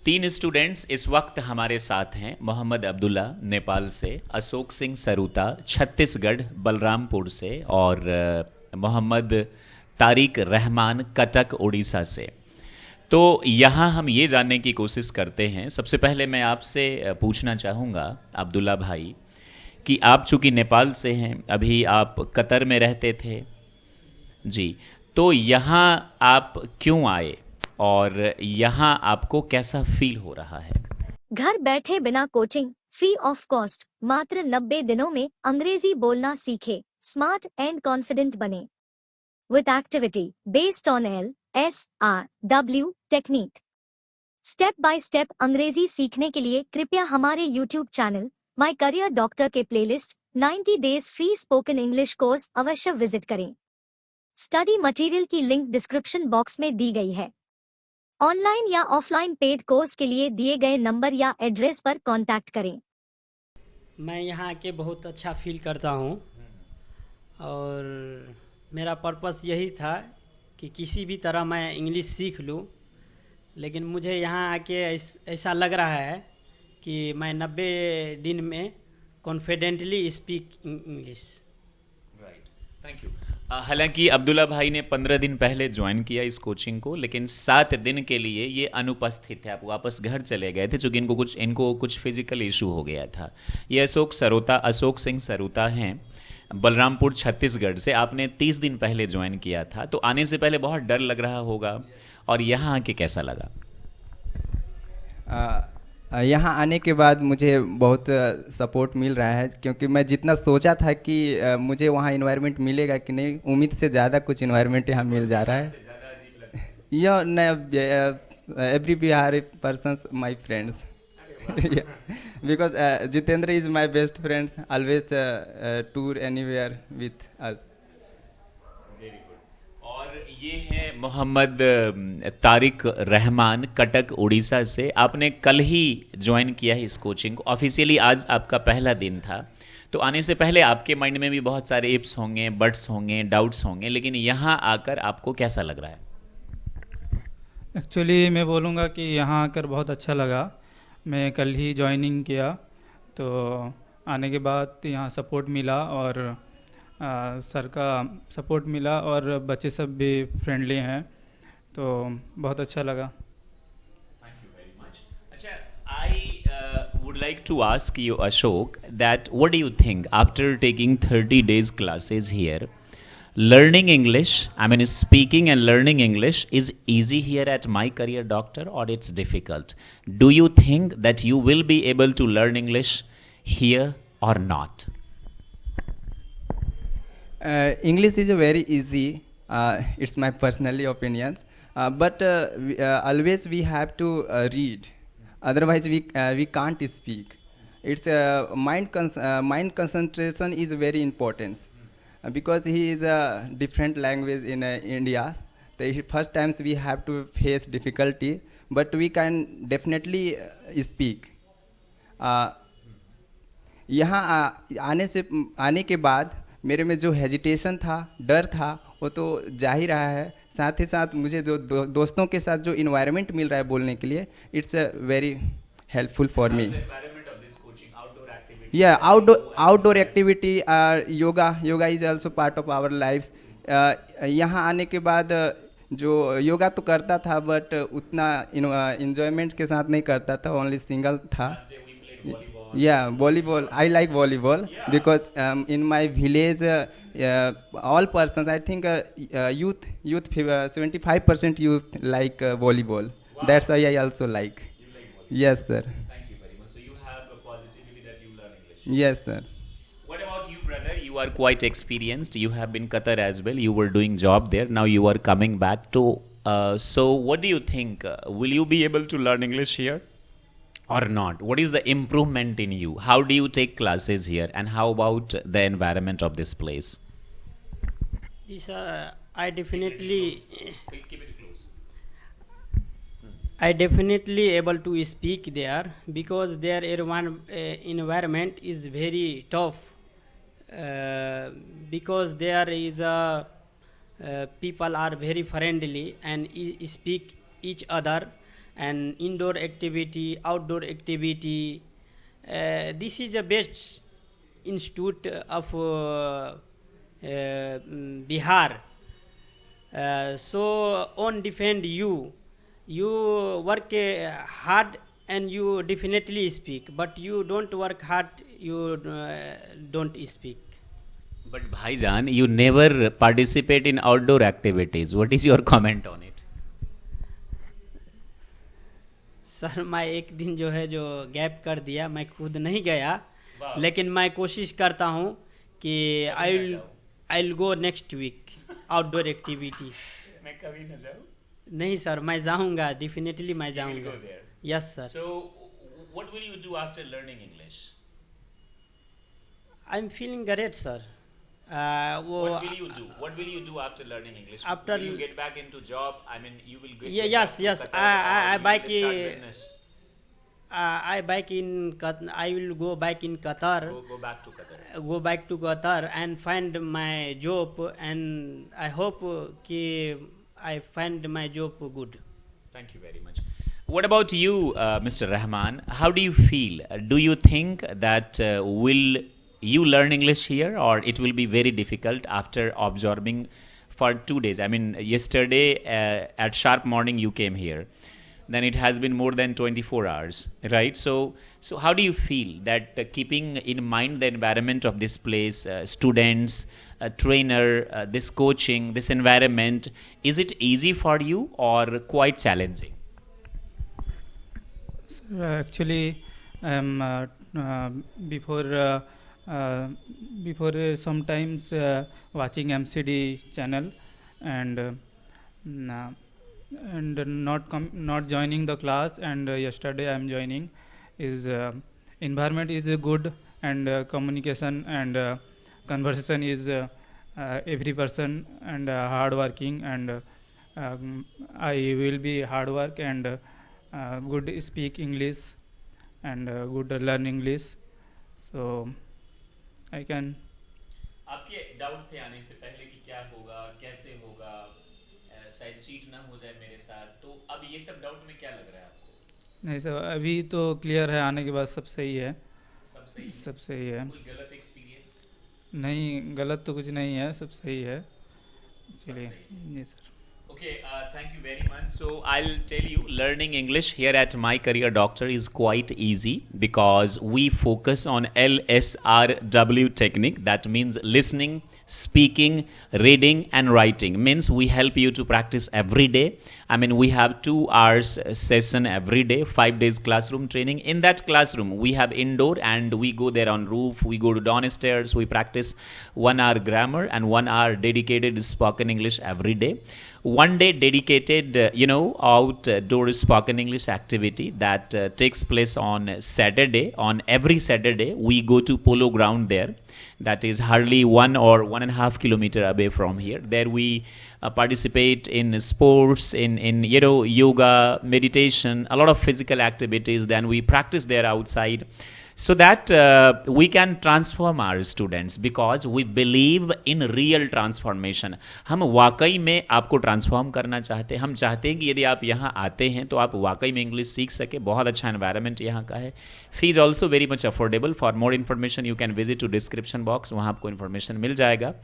तीन स्टूडेंट्स इस वक्त हमारे साथ हैं। मोहम्मद अब्दुल्ला नेपाल से, अशोक सिंह सरूता छत्तीसगढ़ बलरामपुर से और मोहम्मद तारिक रहमान कटक उड़ीसा से। तो यहाँ हम ये जानने की कोशिश करते हैं, सबसे पहले मैं आपसे पूछना चाहूँगा अब्दुल्ला भाई कि आप चूंकि नेपाल से हैं, अभी आप कतर में रहते थे जी, तो यहाँ आप क्यों आए और यहाँ आपको कैसा फील हो रहा है? घर बैठे बिना कोचिंग, फ्री ऑफ कॉस्ट, मात्र 90 दिनों में अंग्रेजी बोलना सीखे, स्मार्ट एंड कॉन्फिडेंट बने। With activity based on LSRW technique. Step by step अंग्रेजी सीखने के लिए कृपया हमारे YouTube channel my career doctor के playlist 90 days free spoken English course अवश्य विजिट करें। स्टडी मटेरियल की लिंक डिस्क्रिप्शन बॉक्स में दी गई है। ऑनलाइन या ऑफलाइन पेड कोर्स के लिए दिए गए नंबर या एड्रेस पर कांटेक्ट करें। मैं यहाँ आके बहुत अच्छा फील करता हूँ और मेरा पर्पस यही था कि किसी भी तरह मैं इंग्लिश सीख लूँ, लेकिन मुझे यहाँ आके ऐसा लग रहा है कि मैं 90 दिन में confidently speak English. Right, thank you. हालांकि अब्दुल्ला भाई ने 15 दिन पहले ज्वाइन किया इस कोचिंग को, लेकिन 7 दिन के लिए ये अनुपस्थित थे। आप वापस घर चले गए थे चूँकि इनको कुछ फिजिकल इशू हो गया था। ये अशोक सिंह सरूता हैं बलरामपुर छत्तीसगढ़ से। आपने 30 दिन पहले ज्वाइन किया था, तो आने से पहले बहुत डर लग रहा होगा, और यहाँ आके कैसा लगा? यहाँ आने के बाद मुझे बहुत सपोर्ट मिल रहा है, क्योंकि मैं जितना सोचा था कि मुझे वहाँ इन्वायरमेंट मिलेगा कि नहीं, उम्मीद से ज़्यादा कुछ इन्वायरमेंट यहाँ मिल जा रहा है। Every Bihari person my friends, because Jitendra is my best friends, always tour anywhere with us. और ये है मोहम्मद तारिक रहमान कटक उड़ीसा से। आपने कल ही ज्वाइन किया है इस कोचिंग को, ऑफिशियली आज आपका पहला दिन था। तो आने से पहले आपके माइंड में भी बहुत सारे इफ्स होंगे, बट्स होंगे, डाउट्स होंगे, लेकिन यहाँ आकर आपको कैसा लग रहा है? एक्चुअली मैं बोलूँगा कि यहाँ आकर बहुत अच्छा लगा। मैं कल ही ज्वाइनिंग किया, तो आने के बाद यहाँ सपोर्ट मिला और सर का सपोर्ट मिला और बच्चे सब भी फ्रेंडली हैं, तो बहुत अच्छा लगा। Thank you very much. अच्छा, I would like to ask you, Ashok, that what do you think after taking 30 days classes here, learning English, I mean speaking and learning English is easy here at My Career Doctor, or it's difficult? Do you think that you will be able to learn English here or not? English is a very easy, it's my personally opinions, but always we have to read, otherwise we can't speak. It's mind concentration is very important, because he is a different language in India. The first times we have to face difficulty, but we can definitely speak. यहाँ आने के बाद मेरे में जो hesitation था, डर था, वो तो जा ही रहा है। साथ ही साथ मुझे दोस्तों के साथ जो इन्वायरमेंट मिल रहा है बोलने के लिए, it's very helpful for me. या outdoor activity, yoga is also part of our life. यहाँ आने के बाद जो योगा तो करता था, बट उतना इंजॉयमेंट के साथ नहीं करता था, ओनली सिंगल था। Yeah, volleyball. I like volleyball, because in my village, all persons, I think youth, 75% youth like volleyball. Wow. That's why I also like. Yes, sir. Thank you very much. So you have a positivity that you learn English. Yes, sir. What about you, brother? You are quite experienced. You have been Qatar as well. You were doing job there. Now you are coming back to. So what do you think? Will you be able to learn English here or not? What is the improvement in you? How do you take classes here, and how about the environment of this place? This I definitely keep it close. I definitely able to speak there, because their environment is very tough, because there is people are very friendly and speak each other and indoor activity, outdoor activity. This is the best institute of Bihar. So on defend you, you work hard and you definitely speak, but you don't work hard, you don't speak. But Bhaijan, you never participate in outdoor activities. What is your comment on it? Sir मैं एक दिन जो है जो gap कर दिया, मैं खुद नहीं गया, लेकिन मैं कोशिश करता हूँ कि I will go next week outdoor activity. मैं कभी न जाऊँ. नहीं सर, मैं जाऊँगा, डेफिनेटली मैं जाऊँगा. Yes sir. So, what will you do after learning English? I am feeling great sir. What will you do? What will you do after learning English? After will you get back into job? I mean, you will get. Yes, back to yes. Qatar, or I you back will start business? I back in I will go back in Qatar. Go back to Qatar. Go back to Qatar and find my job, and I hope कि I find my job good. Thank you very much. What about you, Mr. Rahman? How do you feel? Do you think that will you learn English here, or it will be very difficult after absorbing for 2 days? I mean, yesterday at sharp morning you came here. Then it has been more than 24 hours, right? So how do you feel that keeping in mind the environment of this place, students, trainer, this coaching, this environment, is it easy for you or quite challenging? Actually, I am before sometimes watching MCD channel and not joining the class, and yesterday I am joining. Is environment is good, and communication and conversation is every person and hard working, and I will be hard work and good speak English and good learn English, so I can. आपके doubt थे आने से पहले कि क्या होगा, कैसे होगा, शायद चीट ना हो जाए मेरे साथ, तो अब ये सब डाउट में क्या लग रहा है आपको? नहीं सर, अभी तो क्लियर है, आने के बाद सब सही है. सब सही है. कोई गलत एक्सपीरियंस? नहीं, गलत तो कुछ नहीं है, सब सही है. चलिए जी sir. Okay, thank you very much. So I'll tell you, learning English here at My Career Doctor is quite easy because we focus on LSRW technique. That means listening, speaking, reading and writing. Means we help you to practice every day. I mean, we have 2 hours session every day, 5 days classroom training. In that classroom, we have indoor and we go there on roof, we go to downstairs, we practice 1 hour grammar and 1 hour dedicated spoken English every day. 1 day dedicated, outdoor spoken English activity that takes place on Saturday. On every Saturday, we go to Polo Ground there. That is hardly 1 or 1.5 kilometer away from here. There we participate in sports, in yoga, meditation, a lot of physical activities. Then we practice there outside, so that we can transform our students, because we believe in real transformation. हम वाकई में आपको transform करना चाहते हैं. हम चाहते हैं कि यदि आप यहाँ आते हैं तो आप वाकई में इंग्लिश सीख सके. बहुत अच्छा एनवायरनमेंट यहाँ का है. Fee is also very much affordable. For more information you can visit to description box, वहाँ आपको इन्फॉर्मेशन मिल जाएगा,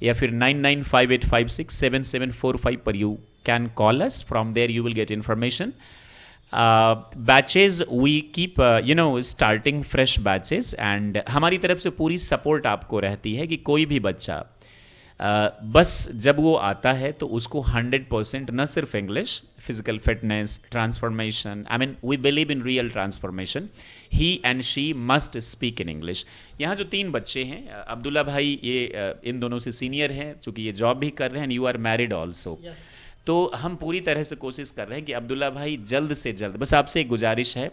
या फिर 9958567745 पर you can call us. From there you will get information. Batches we keep starting fresh batches, and हमारी तरफ से पूरी सपोर्ट आपको रहती है कि कोई भी बच्चा बस जब वो आता है तो उसको 100% न सिर्फ English, physical fitness, transformation, I mean we believe in real transformation, he and she must speak in English. यहाँ जो 3 बच्चे हैं, अब्दुल्ला भाई ये इन दोनों से सीनियर हैं, चूँकि ये जॉब भी कर रहे हैं, and you are married also. तो हम पूरी तरह से कोशिश कर रहे हैं कि अब्दुल्ला भाई जल्द से जल्द, बस आपसे एक गुजारिश है,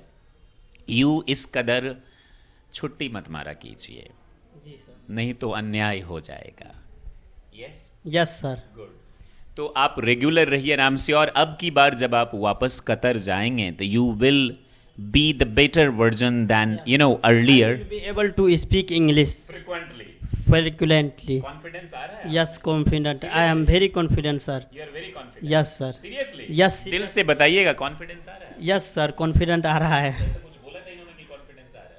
यू इस कदर छुट्टी मत मारा कीजिए. जी सर. नहीं तो अन्याय हो जाएगा. Yes sir. गुड. तो आप रेगुलर रहिए आराम से, और अब की बार जब आप वापस कतर जाएंगे तो you will be the better version than, earlier. I will be able to speak English frequently. कॉन्फिडेंस आ रहा है? Yes, confident. I am very confident, sir. You are very confident? Yes, sir. Seriously? Yes. दिल से बताइएगा, confidence आ रहा है? Yes, sir. Confident आ रहा है. ऐसा कुछ बोला था इन्होंने कि कॉन्फिडेंस आ रहा है?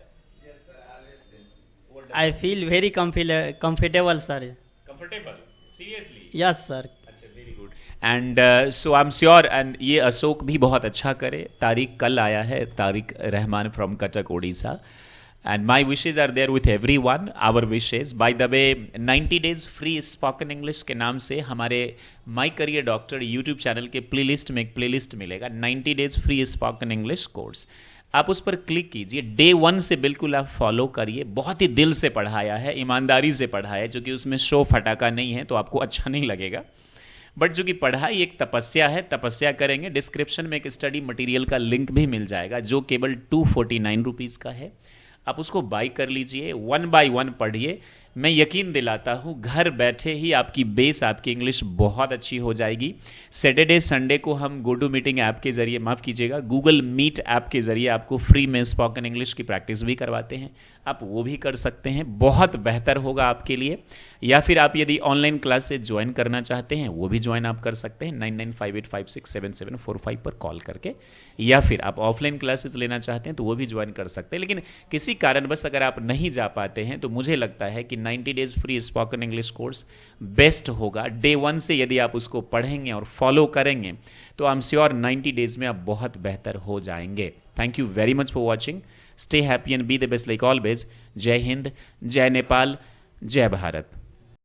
I feel very comfortable, sir. Comfortable? Seriously? Yes, sir. अच्छा, very good. And so I am sure, and ये अशोक भी बहुत अच्छा करे. तारिक कल आया है, Tariq Rahman from Cuttack Odisha. And my wishes are there with everyone, our wishes. By the way, 90 days free spoken English के नाम से हमारे My Career Doctor YouTube channel के प्लेलिस्ट में एक प्लेलिस्ट मिलेगा, 90 days free spoken English course. आप उस पर क्लिक कीजिए, डे 1 से बिल्कुल आप फॉलो करिए. बहुत ही दिल से पढ़ाया है, ईमानदारी से पढ़ाया है, जो कि उसमें शो फटाका नहीं है, तो आपको अच्छा नहीं लगेगा. बट जो कि पढ़ाई एक तपस्या है, तपस्या करेंगे. डिस्क्रिप्शन में एक स्टडी मटेरियल का लिंक भी मिल जाएगा, जो केवल 249 रुपीज़ का है. आप उसको बाई कर लीजिए, 1 by 1 पढ़िए. मैं यकीन दिलाता हूँ घर बैठे ही आपकी बेस, आपकी इंग्लिश बहुत अच्छी हो जाएगी. सैटरडे संडे को हम गोटू मीटिंग ऐप के ज़रिए, माफ़ कीजिएगा, गूगल मीट ऐप के ज़रिए आपको फ्री में स्पोकन इंग्लिश की प्रैक्टिस भी करवाते हैं. आप वो भी कर सकते हैं, बहुत बेहतर होगा आपके लिए. या फिर आप यदि ऑनलाइन क्लास से ज्वाइन करना चाहते हैं, वो भी ज्वाइन आप कर सकते हैं 9958567745 पर कॉल करके. या फिर आप ऑफलाइन क्लासेस लेना चाहते हैं तो वो भी ज्वाइन कर सकते हैं. लेकिन किसी कारणवश अगर आप नहीं जा पाते हैं तो मुझे लगता है कि 90 days free spoken English course best होगा. डे 1 से यदि आप उसको पढ़ेंगे और फॉलो करेंगे तो आई एम श्योर 90 डेज में आप बहुत बेहतर हो जाएंगे. Thank you very much for watching. Stay happy and be the best like always. जय हिंद, जय नेपाल, जय भारत.